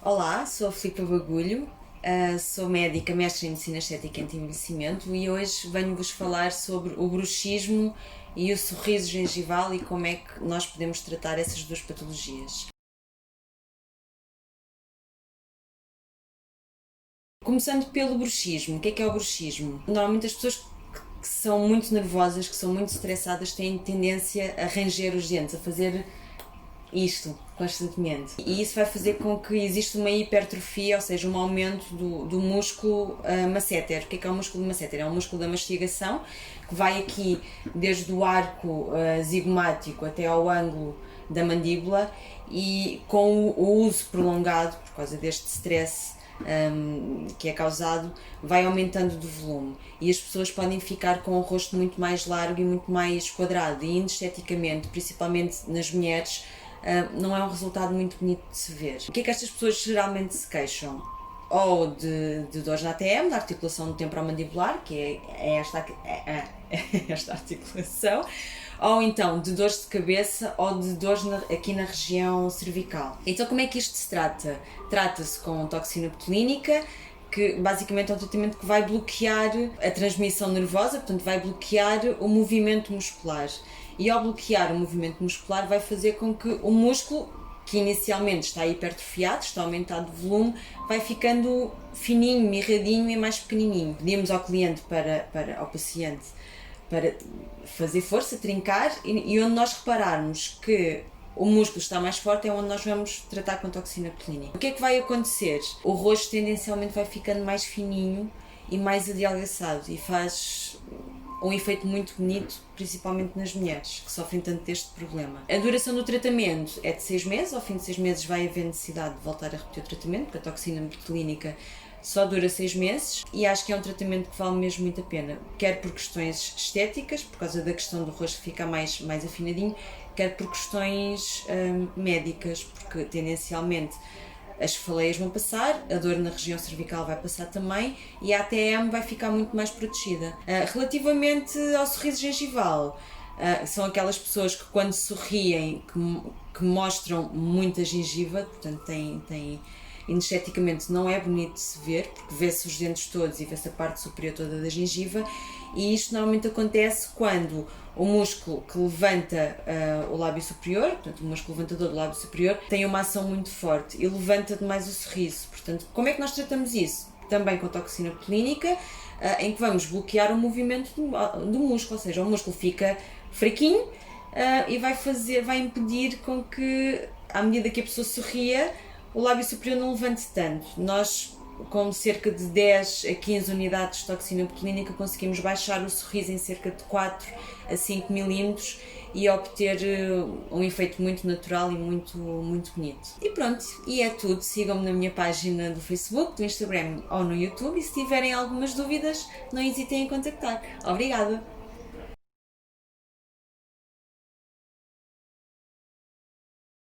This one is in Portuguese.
Olá, sou a Filipa Bagulho, sou médica, mestre em Medicina Estética e Anti-Envelhecimento e hoje venho-vos falar sobre o bruxismo e o sorriso gengival e como é que nós podemos tratar essas duas patologias. Começando pelo bruxismo, o que é o bruxismo? Normalmente as pessoas que são muito nervosas, que são muito estressadas, têm tendência a ranger os dentes, a fazer isto constantemente. E isso vai fazer com que exista uma hipertrofia, ou seja, um aumento do músculo masseter. O que é o músculo masseter? É um músculo da mastigação que vai aqui desde o arco zigomático até ao ângulo da mandíbula e com o uso prolongado, por causa deste stress que é causado, vai aumentando de volume e as pessoas podem ficar com o rosto muito mais largo e muito mais quadrado e esteticamente, principalmente nas mulheres, não é um resultado muito bonito de se ver. O que é que estas pessoas geralmente se queixam? Ou de dores na ATM, da articulação do temporomandibular, que é esta articulação, ou então de dores de cabeça ou de dores aqui na região cervical. Então como é que isto se trata? Trata-se com toxina botulínica, que basicamente é um tratamento que vai bloquear a transmissão nervosa, portanto vai bloquear o movimento muscular. E ao bloquear o movimento muscular vai fazer com que o músculo, que inicialmente está hipertrofiado, está aumentado de volume, vai ficando fininho, mirradinho e mais pequenininho. Pedimos ao cliente ao paciente para fazer força, trincar, e onde nós repararmos que o músculo está mais forte é onde nós vamos tratar com toxina botulínica. O que é que vai acontecer? O rosto tendencialmente vai ficando mais fininho e mais adelgaçado e faz um efeito muito bonito, principalmente nas mulheres que sofrem tanto deste problema. A duração do tratamento é de 6 meses, ao fim de 6 meses vai haver necessidade de voltar a repetir o tratamento, porque a toxina botulínica só dura 6 meses e acho que é um tratamento que vale mesmo muito a pena, quer por questões estéticas, por causa da questão do rosto ficar mais afinadinho, quer por questões médicas, porque tendencialmente as cefaleias vão passar, a dor na região cervical vai passar também e a ATM vai ficar muito mais protegida. Relativamente ao sorriso gengival, são aquelas pessoas que quando sorriem que mostram muita gengiva, portanto esteticamente não é bonito de se ver, porque vê-se os dentes todos e vê-se a parte superior toda da gengiva, e isto normalmente acontece quando o músculo que levanta o lábio superior, portanto o músculo levantador do lábio superior, tem uma ação muito forte e levanta demais o sorriso. Portanto, como é que nós tratamos isso? Também com toxina botulínica, em que vamos bloquear o movimento do músculo, ou seja, o músculo fica fraquinho e vai impedir com que, à medida que a pessoa sorria, o lábio superior não levante tanto. Nós, com cerca de 10 a 15 unidades de toxina botulínica, conseguimos baixar o sorriso em cerca de 4 a 5 milímetros e obter um efeito muito natural e muito bonito. E pronto, e é tudo. Sigam-me na minha página do Facebook, do Instagram ou no YouTube, e se tiverem algumas dúvidas, não hesitem em contactar. Obrigada!